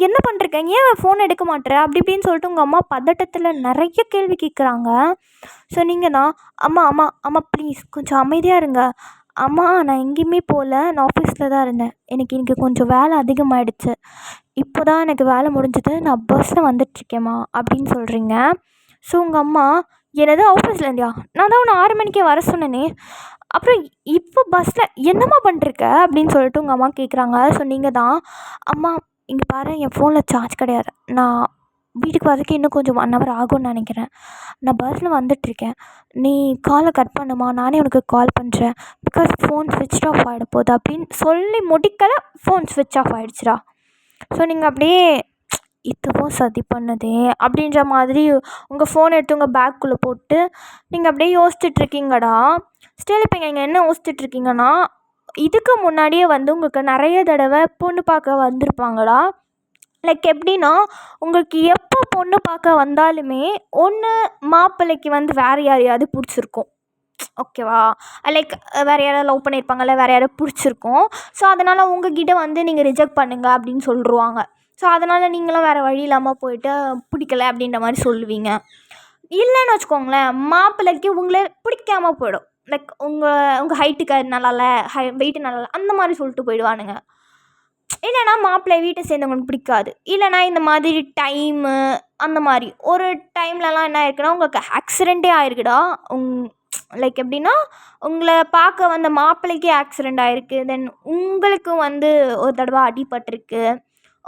என்ன பண்ணுறீங்க? ஏன் ஃபோன் எடுக்க மாட்டேற? அப்படி இப்படின்னு சொல்லிட்டு உங்கள் அம்மா பதட்டத்தில் நிறைய கேள்வி கேட்குறாங்க. ஸோ நீங்கள் தான் அம்மா அம்மா அம்மா ப்ளீஸ் கொஞ்சம் அமைதியாக இருங்க. அம்மா நான் எங்கேயுமே போகல, நான் ஆஃபீஸில் தான் இருந்தேன். எனக்கு இன்றைக்கி கொஞ்சம் வேலை அதிகமாகிடுச்சு. இப்போ தான் எனக்கு வேலை முடிஞ்சது, நான் பஸ்ஸில் வந்துட்டுருக்கேம்மா அப்படின்னு சொல்கிறீங்க. ஸோ உங்கள் அம்மா என்னது ஆஃபீஸில் இருந்தியா? நான் தான் உன்னை 6 மணிக்கே வர சொன்னேனே, அப்புறம் இப்போ பஸ்ஸில் என்னம்மா பண்ணிருக்க அப்படின்னு சொல்லிட்டு உங்கள் அம்மா கேட்குறாங்க. ஸோ நீங்கள் தான் அம்மா இங்கே பாரு என் ஃபோனில் சார்ஜ் கிடையாது, நான் வீட்டுக்கு வரதுக்கு இன்னும் கொஞ்சம் 1 hour ஆகும்னு நினைக்கிறேன், நான் பஸ்ஸில் வந்துட்டுருக்கேன், நீ காலை கட் பண்ணுமா, நானே உனக்கு கால் பண்ணுறேன், பிகாஸ் ஃபோன் ஸ்விட்ச் ஆஃப் ஆகிட போகுது அப்படின்னு சொல்லி முடிக்கலை, ஃபோன் ஸ்விட்ச் ஆஃப் ஆகிடுச்சிடா. ஸோ நீங்கள் அப்படியே இதுவும் சதி பண்ணுதே அப்படின்ற மாதிரி உங்கள் ஃபோனை எடுத்து உங்கள் பேக்குள்ளே போட்டு நீங்கள் அப்படியே யோசிச்சுட்ருக்கீங்கடா. ஸ்டில் இப்போ நீங்கள் என்ன யோசிச்சுட்ருக்கீங்கன்னா இதுக்கு முன்னாடியே வந்து உங்களுக்கு நிறைய தடவை பொண்ணு பார்க்க வந்திருப்பாங்கடா. லைக் எப்படின்னா உங்களுக்கு எப்போ பொண்ணு பார்க்க வந்தாலுமே ஒன்று மாப்பிள்ளைக்கு வந்து வேறு யாரையாவது பிடிச்சிருக்கும். ஓகேவா? லைக் வேறு யாராவது லவ் பண்ணியிருப்பாங்கல்ல, வேறு யாராவது பிடிச்சிருக்கும். ஸோ அதனால் உங்ககிட்ட வந்து நீங்கள் ரிஜெக்ட் பண்ணுங்கள் அப்படின்னு சொல்லிடுவாங்க. ஸோ அதனால் நீங்களும் வேறு வழி இல்லாமல் போய்ட்டு பிடிக்கல அப்படின்ற மாதிரி சொல்லுவீங்க. இல்லைன்னு வச்சுக்கோங்களேன், மாப்பிள்ளைக்கு உங்களை பிடிக்காமல் போயிடும். லைக் உங்கள் ஹைட்டுக்கு நல்லா இல்லை, வெயிட்டு நல்லா இல்லை அந்த மாதிரி சொல்லிட்டு போயிடுவானுங்க. இல்லைனா மாப்பிள்ளை வீட்டை சேர்ந்தவங்களுக்கு பிடிக்காது. இல்லைனா இந்த மாதிரி டைமு அந்த மாதிரி ஒரு டைம்லலாம் என்ன ஆயிருக்குன்னா உங்களுக்கு ஆக்சிடெண்ட்டே ஆயிருக்குடா. லைக் எப்படின்னா உங்களை பார்க்க வந்த மாப்பிள்ளைக்கே ஆக்சிடெண்ட் ஆகிருக்கு. தென் உங்களுக்கு வந்து ஒரு தடவை அடிபட்டிருக்கு.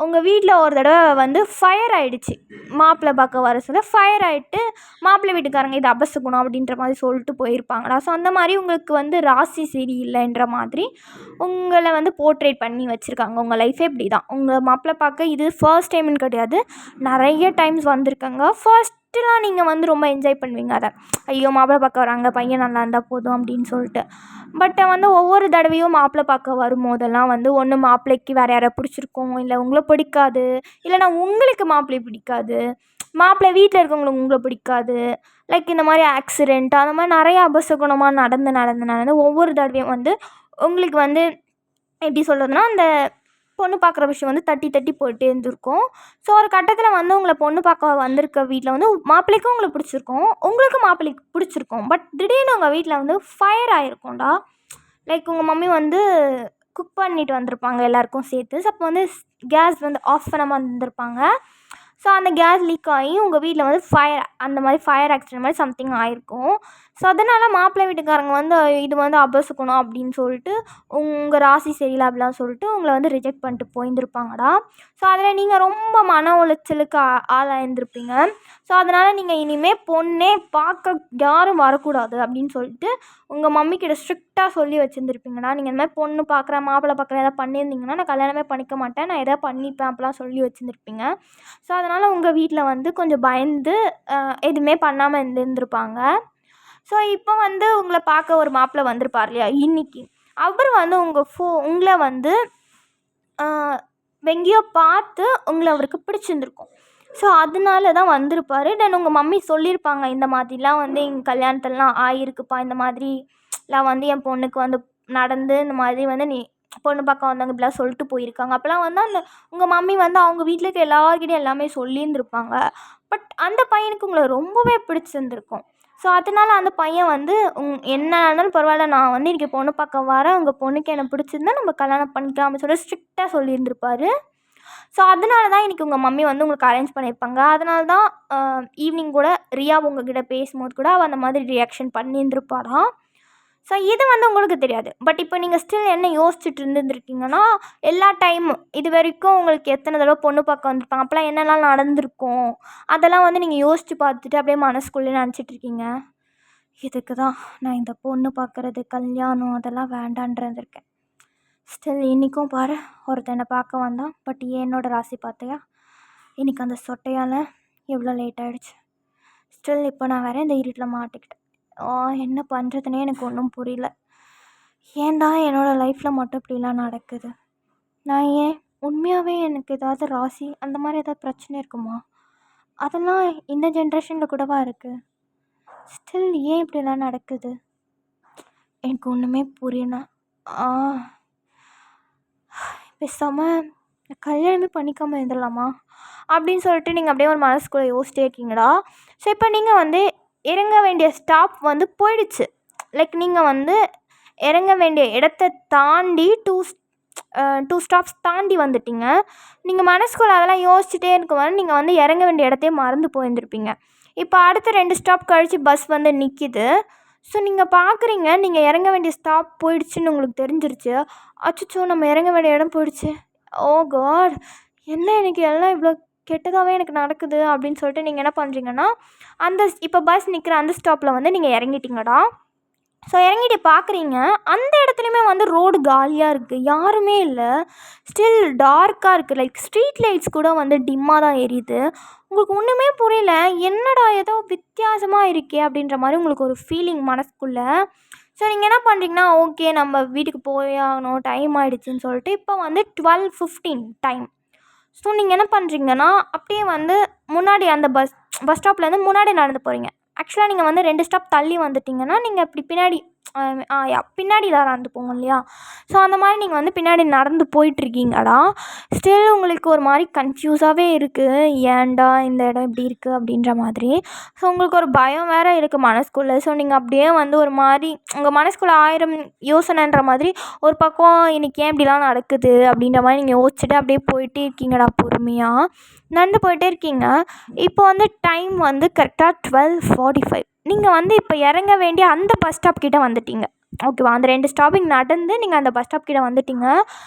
உங்கள் வீட்டில் ஒரு தடவை வந்து ஃபயர் ஆகிடுச்சு. மாப்பிள்ளை பார்க்க வர சொல்ல ஃபயர் ஆகிட்டு மாப்பிள்ளை வீட்டுக்காரங்க இது அபசகுணம் அப்படின்ற மாதிரி சொல்லிட்டு போயிருப்பாங்கடா. ஸோ அந்த மாதிரி உங்களுக்கு வந்து ராசி சரியில்லைன்ற மாதிரி உங்களை வந்து போர்ட்ரேட் பண்ணி வச்சுருக்காங்க. உங்கள் லைஃபே இப்படி தான். உங்கள் மாப்பிள்ளை பார்க்க இது ஃபர்ஸ்ட் டைம்னு கிடையாது, நிறைய டைம்ஸ் வந்திருக்காங்க. ஃபர்ஸ்ட்டுலாம் நீங்கள் வந்து ரொம்ப என்ஜாய் பண்ணுவீங்க அதை, ஐயோ மாப்பிள்ளை பார்க்க வராங்க, பையன் நல்லா இருந்தால் போதும் அப்படின்னு சொல்லிட்டு. பட் வந்து ஒவ்வொரு தடவையும் மாப்பிள்ளை பார்க்க வரும்போதெல்லாம் வந்து ஒன்று மாப்பிள்ளைக்கு வேறு யாரை பிடிச்சிருக்கும், இல்லை உங்களை பிடிக்காது, இல்லைனா உங்களுக்கு மாப்பிள்ளை பிடிக்காது, மாப்பிள்ளை வீட்டில் இருக்கவங்களுக்கு உங்களை பிடிக்காது. லைக் இந்த மாதிரி ஆக்சிடெண்ட் அந்த மாதிரி நிறைய அபசகுணமாக நடந்து ஒவ்வொரு தடவையும் வந்து உங்களுக்கு வந்து எப்படி சொல்கிறதுனா அந்த பொண்ணு பார்க்குற விஷயம் வந்து தட்டி தட்டி போயிட்டே இருந்திருக்கும். ஸோ ஒரு கட்டத்தில் வந்து உங்களை பொண்ணு பார்க்க வந்திருக்க வீட்டில் வந்து மாப்பிள்ளைக்கும் உங்களை பிடிச்சிருக்கும், உங்களுக்கும் மாப்பிள்ளைக்கு பிடிச்சிருக்கும். பட் திடீர்னு உங்கள் வீட்டில் வந்து ஃபயர் ஆகிருக்கும்டா. லைக் உங்கள் மம்மி வந்து குக் பண்ணிட்டு வந்திருப்பாங்க எல்லாேருக்கும் சேர்த்து. ஸோ அப்போ வந்து கேஸ் வந்து ஆஃப் பண்ணாமல் வந்திருப்பாங்க. ஸோ அந்த கேஸ் லீக் ஆகி உங்கள் வீட்டில் வந்து ஃபயர், அந்த மாதிரி ஃபயர் ஆக்சிடென்ட் மாதிரி சம்திங் ஆகிருக்கும். ஸோ அதனால் மாப்பிள்ளை வீட்டுக்காரங்க வந்து இது வந்து அபசகுணம் அப்படின்னு சொல்லிட்டு உங்கள் ராசி சரியில்லை அப்படிலாம் சொல்லிட்டு உங்களை வந்து ரிஜெக்ட் பண்ணிட்டு போயிருந்துருப்பாங்கடா. ஸோ அதில் நீங்கள் ரொம்ப மன உளைச்சலுக்கு ஆளாயிருந்திருப்பீங்க. ஸோ அதனால் நீங்கள் இனிமேல் பொண்ணே பார்க்க யாரும் வரக்கூடாது அப்படின்னு சொல்லிட்டு உங்கள் மம்மிக்கிட்ட ஸ்ட்ரிக்டாக சொல்லி வச்சுருந்துருப்பீங்கடா. நீங்கள் இந்த மாதிரி பொண்ணு பார்க்குறேன் மாப்பிள்ளை பார்க்குறேன் எதாவது பண்ணியிருந்தீங்கன்னா நான் கல்யாணமே பண்ணிக்க மாட்டேன், நான் எதாவது பண்ணிப்பேன் அப்படிலாம் சொல்லி வச்சுருந்துருப்பீங்க. ஸோ அதனால் உங்கள் வீட்டில் வந்து கொஞ்சம் பயந்து எதுவுமே பண்ணாமல் இருந்திருப்பாங்க. ஸோ இப்போ வந்து உங்களை பார்க்க ஒரு மாப்பிள்ளை வந்திருப்பார் இல்லையா இன்றைக்கி, அவர் வந்து உங்களை வந்து எங்கேயோ பார்த்து உங்களை அவருக்கு பிடிச்சிருந்துருக்கும். ஸோ அதனால தான் வந்திருப்பார். தென் உங்கள் மம்மி சொல்லியிருப்பாங்க, இந்த மாதிரிலாம் வந்து எங்கள் கல்யாணத்துலலாம் ஆகிருக்குப்பா, இந்த மாதிரிலாம் வந்து என் பொண்ணுக்கு வந்து நடந்து இந்த மாதிரி வந்து நீ பொண்ணு பார்க்க வந்தாங்க இப்படிலாம் சொல்லிட்டு போயிருக்காங்க. அப்போலாம் வந்து அந்த உங்கள் மம்மி வந்து அவங்க வீட்டில் இருக்க எல்லாருக்கிட்டையும் எல்லாமே சொல்லியிருந்துருப்பாங்க. பட் அந்த பையனுக்கு உங்களை ரொம்பவே பிடிச்சிருந்துருக்கும். ஸோ அதனால் அந்த பையன் வந்து என்ன ஆனாலும் பரவாயில்ல, நான் வந்து இன்றைக்கி பொண்ணு பார்க்க வரேன், உங்கள் பொண்ணுக்கு என்னை பிடிச்சிருந்தா நம்ம கல்யாணம் பண்ணிக்கலாம் அப்படின்னு சொல்லி ஸ்ட்ரிக்டாக சொல்லியிருந்திருப்பார். ஸோ அதனால தான் இன்றைக்கி உங்கள் மம்மி வந்து உங்களுக்கு அரேஞ்ச் பண்ணியிருப்பாங்க. அதனால தான் ஈவினிங் கூட ரியா உங்ககிட்ட பேசும்போது கூட அவள் அந்த மாதிரி ரியாக்ஷன் பண்ணியிருந்துருப்பாடா. ஸோ இது வந்து உங்களுக்கு தெரியாது. பட் இப்போ நீங்கள் ஸ்டில் என்ன யோசிச்சுட்டு இருந்துருக்கீங்கன்னா, எல்லா டைமும் இது வரைக்கும் உங்களுக்கு எத்தனை தடவை பொண்ணு பார்க்க வந்திருப்பாங்க, அப்போலாம் என்னெல்லாம் நடந்திருக்கும் அதெல்லாம் வந்து நீங்கள் யோசித்து பார்த்துட்டு அப்படியே மனசுக்குள்ளே நினச்சிட்ருக்கீங்க. இதுக்கு தான் நான் இந்த பொண்ணு பார்க்குறது கல்யாணம் அதெல்லாம் வேண்டான்ருந்துருக்கேன். ஸ்டில் இன்றைக்கும் பாரு ஒருத்தனை பார்க்க வந்தான். பட் என்னோடய ராசி பார்த்தியா, இன்றைக்கி அந்த சொட்டையால் எவ்வளோ லேட் ஆகிடுச்சு. ஸ்டில் இப்போ நான் வேறு இந்த இருட்டில் மாட்டிக்கிட்டேன். என்ன பண்ணுறதுனே எனக்கு ஒன்றும் புரியல. ஏன்டா என்னோடய லைஃப்பில் மட்டும் இப்படிலாம் நடக்குது? நான் ஏன் உண்மையாகவே எனக்கு ஏதாவது ராசி அந்த மாதிரி ஏதாவது பிரச்சனை இருக்குமா? அதெல்லாம் இந்த ஜென்ரேஷனில் கூடவா இருக்குது? ஸ்டில் ஏன் இப்படிலாம் நடக்குது? எனக்கு ஒன்றுமே புரியல. பேசாமல் கல்யாணமே பண்ணிக்காமல் இருந்துடலாமா அப்படின்னு சொல்லிட்டு நீங்கள் அப்படியே ஒரு மனசுக்குள்ளே யோசிச்சிட்டே இருக்கீங்கடா. ஸோ இப்போ நீங்கள் வந்து இறங்க வேண்டிய ஸ்டாப் வந்து போயிடுச்சு. லைக் நீங்கள் வந்து இறங்க வேண்டிய இடத்த தாண்டி டூ ஸ்டாப்ஸ் தாண்டி வந்துட்டீங்க. நீங்கள் மனசுக்குள்ள அதெல்லாம் யோசிச்சுட்டே இருக்கும்போது நீங்கள் வந்து இறங்க வேண்டிய இடத்தையே மறந்து போயிருந்துருப்பீங்க. இப்போ அடுத்த 2 ஸ்டாப் கழித்து பஸ் வந்து நிற்கிது. ஸோ நீங்கள் பார்க்குறீங்க, நீங்கள் இறங்க வேண்டிய ஸ்டாப் போயிடுச்சுன்னு உங்களுக்கு தெரிஞ்சிருச்சு. அச்சோ நம்ம இறங்க வேண்டிய இடம் போயிடுச்சு, ஓ காட் என்ன எனக்கு எல்லாம் இவ்வளோ கெட்டதாகவே எனக்கு நடக்குது அப்படின்னு சொல்லிட்டு நீங்கள் என்ன பண்ணுறீங்கன்னா, இப்போ பஸ் நிற்கிற அந்த ஸ்டாப்பில் வந்து நீங்கள் இறங்கிட்டீங்கடா. ஸோ இறங்கிட்டு பார்க்குறீங்க, அந்த இடத்துலையுமே வந்து ரோடு காலியாக இருக்குது, யாருமே இல்லை, ஸ்டில் டார்க்காக இருக்குது. லைக் ஸ்ட்ரீட் லைட்ஸ் கூட வந்து டிம்மாக தான் எரியுது. உங்களுக்கு ஒன்றுமே புரியல, என்னடா ஏதோ வித்தியாசமாக இருக்கே அப்படின்ற மாதிரி உங்களுக்கு ஒரு ஃபீலிங் மனசுக்குள்ளே. ஸோ நீங்கள் என்ன பண்ணுறீங்கன்னா, ஓகே நம்ம வீட்டுக்கு போய் ஆகணும், டைம் ஆகிடுச்சின்னு சொல்லிட்டு இப்போ வந்து 12:15 டைம். ஸோ நீங்கள் என்ன பண்ணுறீங்கன்னா, அப்படியே வந்து முன்னாடி அந்த பஸ் ஸ்டாப்லேருந்து முன்னாடி நடந்து போகிறீங்க. ஆக்சுவலாக நீங்கள் வந்து 2 ஸ்டாப் தள்ளி வந்துட்டிங்கன்னா நீங்கள் இப்படி பின்னாடி பின்னாடி தான் நடந்து போவோம் இல்லையா, ஸோ அந்த மாதிரி நீங்கள் வந்து பின்னாடி நடந்து போயிட்டுருக்கீங்கடா. ஸ்டில் உங்களுக்கு ஒரு மாதிரி கன்ஃப்யூஸாகவே இருக்குது, ஏன்டா இந்த இடம் இப்படி இருக்குது அப்படின்ற மாதிரி. ஸோ உங்களுக்கு ஒரு பயம் வேறு இருக்குது மனசுக்குள்ளே. ஸோ நீங்கள் அப்படியே வந்து ஒரு மாதிரி உங்கள் மனசுக்குள்ளே 1000 யோசனைன்ற மாதிரி ஒரு பக்கம் இன்றைக்கி ஏன் இப்படிலாம் நடக்குது அப்படின்ற மாதிரி நீங்கள் யோசிச்சுட்டு அப்படியே போயிட்டே இருக்கீங்கடா. பொறுமையாக நடந்து போயிட்டே இருக்கீங்க. இப்போ வந்து டைம் வந்து கரெக்டாக 12:45. நீங்கள் வந்து இப்போ இறங்க வேண்டிய அந்த பஸ் ஸ்டாப் கிட்டே வந்துட்டீங்க. ஓகேவா? அந்த 2 ஸ்டாப்பிங் நடந்து நீங்கள் அந்த பஸ் ஸ்டாப் கிட்ட வந்துட்டீங்க.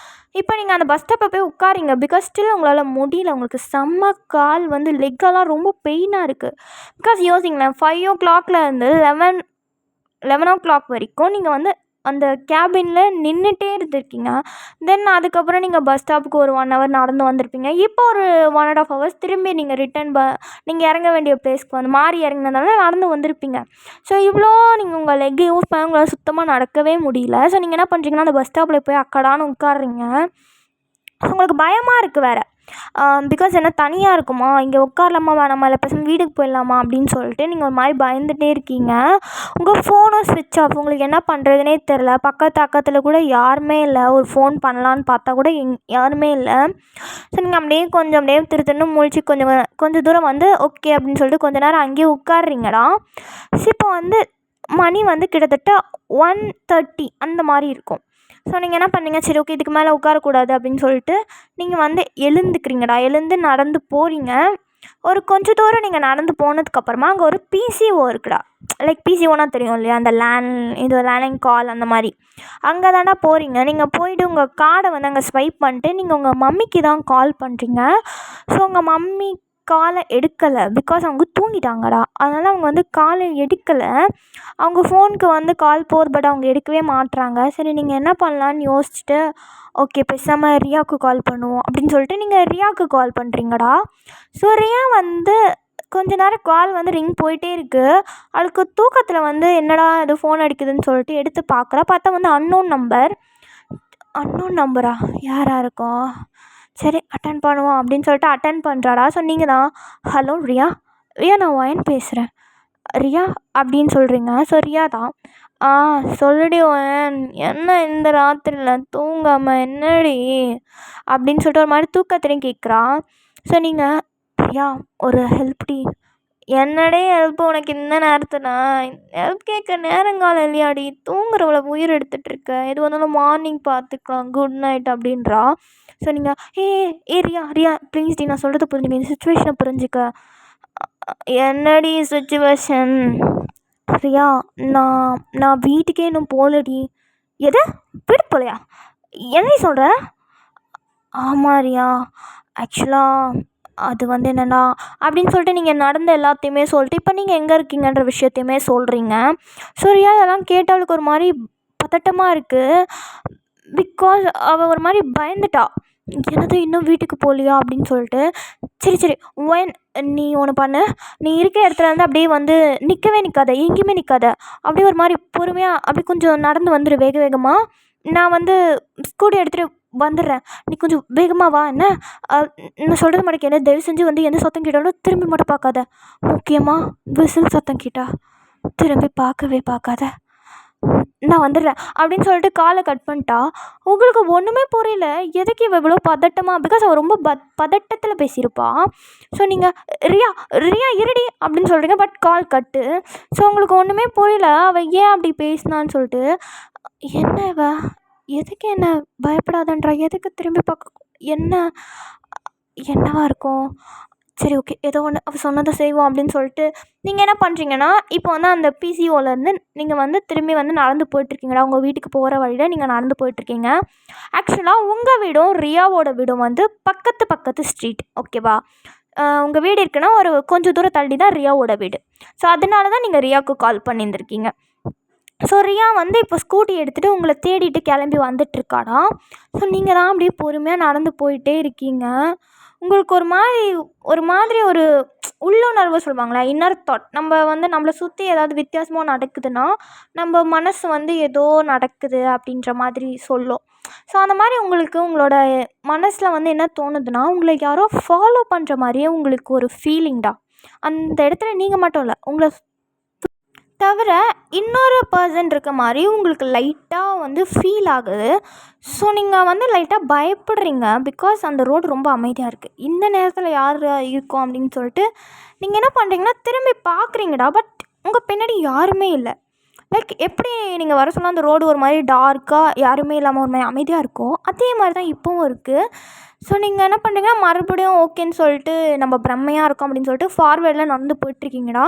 இப்போ நீங்கள் அந்த பஸ் ஸ்டாப்பை போய் உட்காரிங்க. பிகாஸ் ஸ்டில் உங்களால் முடியல. உங்களுக்கு செம்ம கால் வந்து லெக்கெல்லாம் ரொம்ப பெயினாக இருக்குது. பிகாஸ் யோசிங்களேன், 5 இருந்து 11 வரைக்கும் நீங்கள் வந்து அந்த கேபினில் நின்றுட்டே இருந்திருக்கீங்க. தென் அதுக்கப்புறம் நீங்கள் பஸ் ஸ்டாப்புக்கு ஒரு 1 ஹவர் நடந்து வந்திருப்பீங்க. இப்போ ஒரு 1.5 ஹவர்ஸ் திரும்பி நீங்கள் நீங்கள் இறங்க வேண்டிய பிளேஸ்க்கு வந்து மாறி இறங்கினதால நடந்து வந்திருப்பீங்க. ஸோ இவ்வளோ நீங்கள் உங்கள் லெக் யூஸ் பண்ண உங்களால் சுத்தமாக நடக்கவே முடியல. ஸோ நீங்கள் என்ன பண்ணுறீங்கன்னா, அந்த பஸ் ஸ்டாப்பில் போய் அக்கடான்னு உட்காடுறீங்க. உங்களுக்கு பயமாக இருக்குது வேறு. பிகாஸ் என்ன தனியாக இருக்குமா, இங்கே உட்காரலாமா வேணாமா, இல்லை பசங்க வீட்டுக்கு போயிடலாமா அப்படின்னு சொல்லிட்டு நீங்கள் ஒரு மாதிரி பயந்துகிட்டே இருக்கீங்க. உங்கள் ஃபோனும் ஸ்விட்ச் ஆஃப். உங்களுக்கு என்ன பண்ணுறதுனே தெரில. பக்கத்தில் கூட யாருமே இல்லை. ஒரு ஃபோன் பண்ணலான்னு பார்த்தா கூட யாருமே இல்லை. ஸோ நீங்கள் அப்படியே திருன்னு முழிச்சு கொஞ்சம் தூரம் வந்து ஓகே அப்படின்னு சொல்லிட்டு கொஞ்சம் நேரம் அங்கேயே உட்காடுறீங்கடா. ஸோ இப்போ வந்து மணி வந்து கிட்டத்தட்ட 1:30 அந்த மாதிரி இருக்கும். ஸோ நீங்கள் என்ன பண்ணீங்க, சரி ஓகே இதுக்கு மேலே உட்காரக்கூடாது அப்படின்னு சொல்லிட்டு நீங்கள் வந்து எழுந்து நடந்து போகிறீங்க. ஒரு கொஞ்சம் தூரம் நீங்கள் நடந்து போனதுக்கப்புறமா அங்கே ஒரு பிசிஓ இருக்குடா. லைக் பிசிஓனா தெரியும் இல்லையா, அந்த லேண்ட்லைன் கால் அந்த மாதிரி. அங்கே தானே போகிறீங்க. நீங்கள் போயிட்டு உங்கள் கார்டை வந்து அங்கே ஸ்வைப் பண்ணிட்டு நீங்கள் உங்கள் மம்மிக்கு தான் கால் பண்ணுறீங்க. ஸோ உங்கள் மம்மி காலை எடுக்கலை. பிகாஸ் அவங்க தூங்கிட்டாங்கடா. அதனால் அவங்க வந்து காலை எடுக்கலை. அவங்க ஃபோனுக்கு வந்து கால் போகுது, பட் அவங்க எடுக்கவே மாட்டுறாங்க. சரி நீங்கள் என்ன பண்ணலான்னு யோசிச்சுட்டு ஓகே பேசாமல் ரியாவுக்கு கால் பண்ணுவோம் அப்படின்னு சொல்லிட்டு நீங்கள் ரியாவுக்கு கால் பண்ணுறீங்கடா. ஸோ ரியா வந்து கொஞ்ச நேரம் கால் வந்து ரிங் போயிட்டே இருக்குது. அவளுக்கு தூக்கத்தில் வந்து என்னடா இது ஃபோன் அடிக்குதுன்னு சொல்லிட்டு எடுத்து பார்த்தா வந்து அன்னோன் நம்பரா யாராக இருக்கும், சரி அட்டன் பண்ணுவோம் அப்படின்னு சொல்லிட்டு அட்டன் பண்ணுறாடா. ஸோ நீங்கள் தான் ஹலோ ரியா நான் ஒயன் பேசுகிறேன் ரியா அப்படின்னு சொல்கிறீங்க. ஸோ ரியா தான் சொல்லுடி ஒயன், என்ன இந்த ராத்திரியில் தூங்காமல் என்னடி அப்படின்னு சொல்லிட்டு ஒரு மாதிரி தூக்கத்துலேயும் கேட்குறான். ஸோ நீங்கள் ரியா ஒரு ஹெல்ப்டி. என்னடே ஹெல்ப் உனக்கு இந்த நேரத்தில், ஹெல்ப் கேட்க நேரங்காலம் இல்லையாடி, தூங்குறவளை உயிர் எடுத்துகிட்ருக்க, எது வந்தாலும் மார்னிங் பார்த்துக்கலாம், குட் நைட் அப்படின்றா. ஸோ நீங்கள் ரியா ப்ளீஸ் டி நான் சொல்கிறது புரிஞ்சுக்க, இந்த சுச்சுவேஷனை புரிஞ்சுக்க. என்னடி சுச்சுவேஷன் ரியா, நான் வீட்டுக்கே இன்னும் போகலடி. எது வீட்டுக்கு போகலையா, என்ன சொல்கிற? ஆமாம் ரியா, ஆக்சுவலாக அது வந்து என்னென்னா அப்படின்னு சொல்லிட்டு நீங்கள் நடந்த எல்லாத்தையுமே சொல்லிட்டு இப்போ நீங்கள் எங்கே இருக்கீங்கன்ற விஷயத்தையுமே சொல்கிறீங்க. ஸோ ரியா அதெல்லாம் கேட்டவளுக்கு ஒரு மாதிரி பதட்டமாக இருக்குது. பிகாஸ் அவள் ஒரு மாதிரி பயந்துட்டா, என்னது இன்னும் வீட்டுக்கு போகலையா அப்படின்னு சொல்லிட்டு. சரி ஒன் நீ ஒன்று பண்ணு, நீ இருக்கிற இடத்துல இருந்து அப்படியே வந்து நிற்காத, எங்கேயுமே நிற்காத, அப்படியே ஒரு மாதிரி பொறுமையாக அப்படி கொஞ்சம் நடந்து வந்துடு வேகமாக. நான் வந்து ஸ்கூட்டி எடுத்துகிட்டு வந்துடுறேன், நீ கொஞ்சம் வேகமாக வா. என்ன நான் சொல்கிறது மாட்டேங்க, என்ன தயவு செஞ்சு வந்து எந்த சத்தம் கேட்டாலும் திரும்பி மட்டும் பார்க்காத, முக்கியமாக விசில் சத்தம் கேட்டா திரும்பி பார்க்காத, நான் வந்துடுறேன் அப்படின்னு சொல்லிட்டு காலை கட் பண்ணிட்டா. உங்களுக்கு ஒன்றுமே புரியல, எதுக்கு இவ்வளோ பதட்டமாக, பிகாஸ் அவள் ரொம்ப பதட்டத்தில் பேசியிருப்பா. ஸோ நீங்கள் ரியா இருடி அப்படின்னு சொல்கிறீங்க, பட் கால் கட்டு. ஸோ உங்களுக்கு ஒன்றுமே புரியல அவள் ஏன் அப்படி பேசினான்னு சொல்லிட்டு. என்ன எதுக்கு என்ன பயப்படாதன்றா, எதுக்கு திரும்பி பார்க்க, என்னவா இருக்கும், சரி ஓகே ஏதோ ஒன்று அவள் சொன்னதை செய்வோம் அப்படின்னு சொல்லிட்டு நீங்கள் என்ன பண்ணுறீங்கன்னா, இப்போ வந்து அந்த பிசிஓலேருந்து நீங்கள் வந்து திரும்பி வந்து நடந்து போயிட்டுருக்கீங்களா, உங்கள் வீட்டுக்கு போகிற வழியில் நீங்கள் நடந்து போயிட்டுருக்கீங்க. ஆக்சுவலாக உங்கள் வீடும் ரியாவோட வீடும் வந்து பக்கத்து ஸ்ட்ரீட், ஓகேவா? உங்கள் வீடு இருக்குன்னா ஒரு கொஞ்சம் தூரம் தள்ளி தான் ரியாவோட வீடு. ஸோ அதனால தான் நீங்கள் ரியாவுக்கு கால் பண்ணியிருந்துருக்கீங்க. ஸோ ரியா வந்து இப்போ ஸ்கூட்டி எடுத்துகிட்டு உங்களை தேடிட்டு கிளம்பி வந்துட்டுருக்காடா. ஸோ நீங்கள் தான் அப்படியே பொறுமையாக நடந்து போயிட்டே இருக்கீங்க. உங்களுக்கு ஒரு மாதிரி ஒரு உள்ளுணர்வு சொல்லுவாங்களே, இன்னர் தாட். நம்ம வந்து நம்மளை சுற்றி ஏதாவது வித்தியாசமாக நடக்குதுன்னா நம்ம மனசு வந்து ஏதோ நடக்குது அப்படின்ற மாதிரி சொல்லும். ஸோ அந்த மாதிரி உங்களுக்கு உங்களோட மனசில் வந்து என்ன தோணுதுன்னா, உங்களை யாரோ ஃபாலோ பண்ணுற மாதிரியே உங்களுக்கு ஒரு ஃபீலிங்டா. அந்த இடத்துல நீங்கள் மட்டும் இல்லை, உங்களை தவிர இன்னொரு பர்சன் இருக்க மாதிரி உங்களுக்கு லைட்டாக வந்து ஃபீல் ஆகுது. ஸோ நீங்கள் வந்து லைட்டாக பயப்படுறீங்க. பிகாஸ் அந்த ரோடு ரொம்ப அமைதியாக இருக்குது. இந்த நேரத்தில் யார் இருக்கும் அப்படின்னு சொல்லிட்டு நீங்கள் என்ன பண்ணுறீங்கன்னா திரும்பி பார்க்குறீங்கடா. பட் உங்கள் பின்னாடி யாருமே இல்லை. லைக் எப்படி நீங்கள் வர சொன்னால் அந்த ரோடு ஒரு மாதிரி டார்க்காக யாருமே இல்லாமல் ஒரு மாதிரி அமைதியாக இருக்கும், அதே மாதிரி தான் இப்போவும் இருக்குது. ஸோ நீங்கள் என்ன பண்ணுறீங்க, மறுபடியும் ஓகேன்னு சொல்லிட்டு நம்ம பிரம்மையாக இருக்கோம் அப்படின்னு சொல்லிட்டு ஃபார்வேர்டில் நடந்து போயிட்டுருக்கீங்கடா.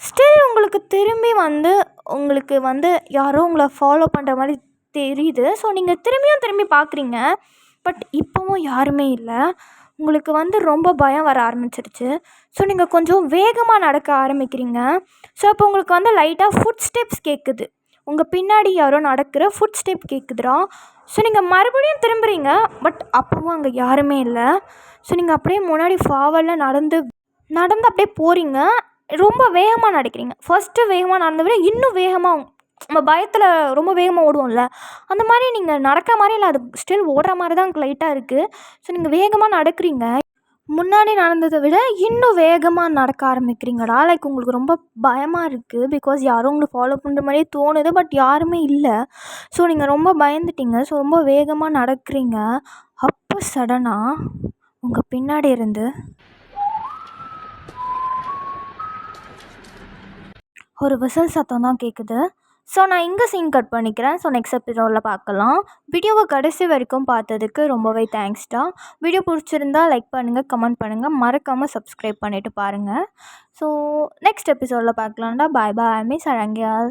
ஸ்டில் உங்களுக்கு திரும்பி வந்து உங்களுக்கு வந்து யாரோ உங்களை ஃபாலோ பண்ணுற மாதிரி தெரியுது. ஸோ நீங்கள் திரும்பி பார்க்குறீங்க, பட் இப்போவும் யாருமே இல்லை. உங்களுக்கு வந்து ரொம்ப பயம் வர ஆரம்பிச்சிருச்சு. ஸோ நீங்கள் கொஞ்சம் வேகமாக நடக்க ஆரம்பிக்கிறீங்க. ஸோ அப்போ உங்களுக்கு வந்து லைட்டாக ஃபுட் ஸ்டெப்ஸ் கேட்குது, உங்கள் பின்னாடி யாரோ நடக்கிற ஃபுட் ஸ்டெப் கேட்குதுடா. ஸோ நீங்கள் மறுபடியும் திரும்புகிறீங்க, பட் அப்போவும் அங்கே யாருமே இல்லை. ஸோ நீங்கள் அப்படியே முன்னாடி ஃபார்வர்டில் நடந்து அப்படியே போகிறீங்க. ரொம்ப வேகமாக நடக்கிறீங்க. ஃபஸ்ட்டு வேகமாக நடந்த விட இன்னும் வேகமாக, நம்ம பயத்தில் ரொம்ப வேகமாக ஓடுவோம்ல, அந்த மாதிரி நீங்கள் நடக்கிற மாதிரி இல்லை, அது ஸ்டில் ஓடுற மாதிரி தான் லைட்டாக இருக்குது. ஸோ நீங்கள் வேகமாக நடக்கிறீங்க, முன்னாடி நடந்ததை விட இன்னும் வேகமாக நடக்க ஆரம்பிக்கிறீங்கடா. லைக் உங்களுக்கு ரொம்ப பயமாக இருக்குது, பிகாஸ் யாரும் உங்களை ஃபாலோ பண்ணுற மாதிரியே தோணுது, பட் யாருமே இல்லை. ஸோ நீங்கள் ரொம்ப பயந்துட்டீங்க. ஸோ ரொம்ப வேகமாக நடக்கிறீங்க. அப்போ சடனாக உங்கள் பின்னாடி இருந்து ஒரு விசில் சத்தம் தான் கேட்குது. ஸோ நான் இங்கே சீன் கட் பண்ணிக்கிறேன். ஸோ நெக்ஸ்ட் எபிசோடில் பார்க்கலாம். வீடியோவை கடைசி வரைக்கும் பார்த்ததுக்கு ரொம்பவே தேங்க்ஸ்டா. வீடியோ பிடிச்சிருந்தா லைக் பண்ணுங்கள், கமெண்ட் பண்ணுங்கள், மறக்காமல் சப்ஸ்கிரைப் பண்ணிவிட்டு பாருங்கள். ஸோ நெக்ஸ்ட் எபிசோடில் பார்க்கலாம்டா. பாய் பாய், மிஸ் அழங்கியால்.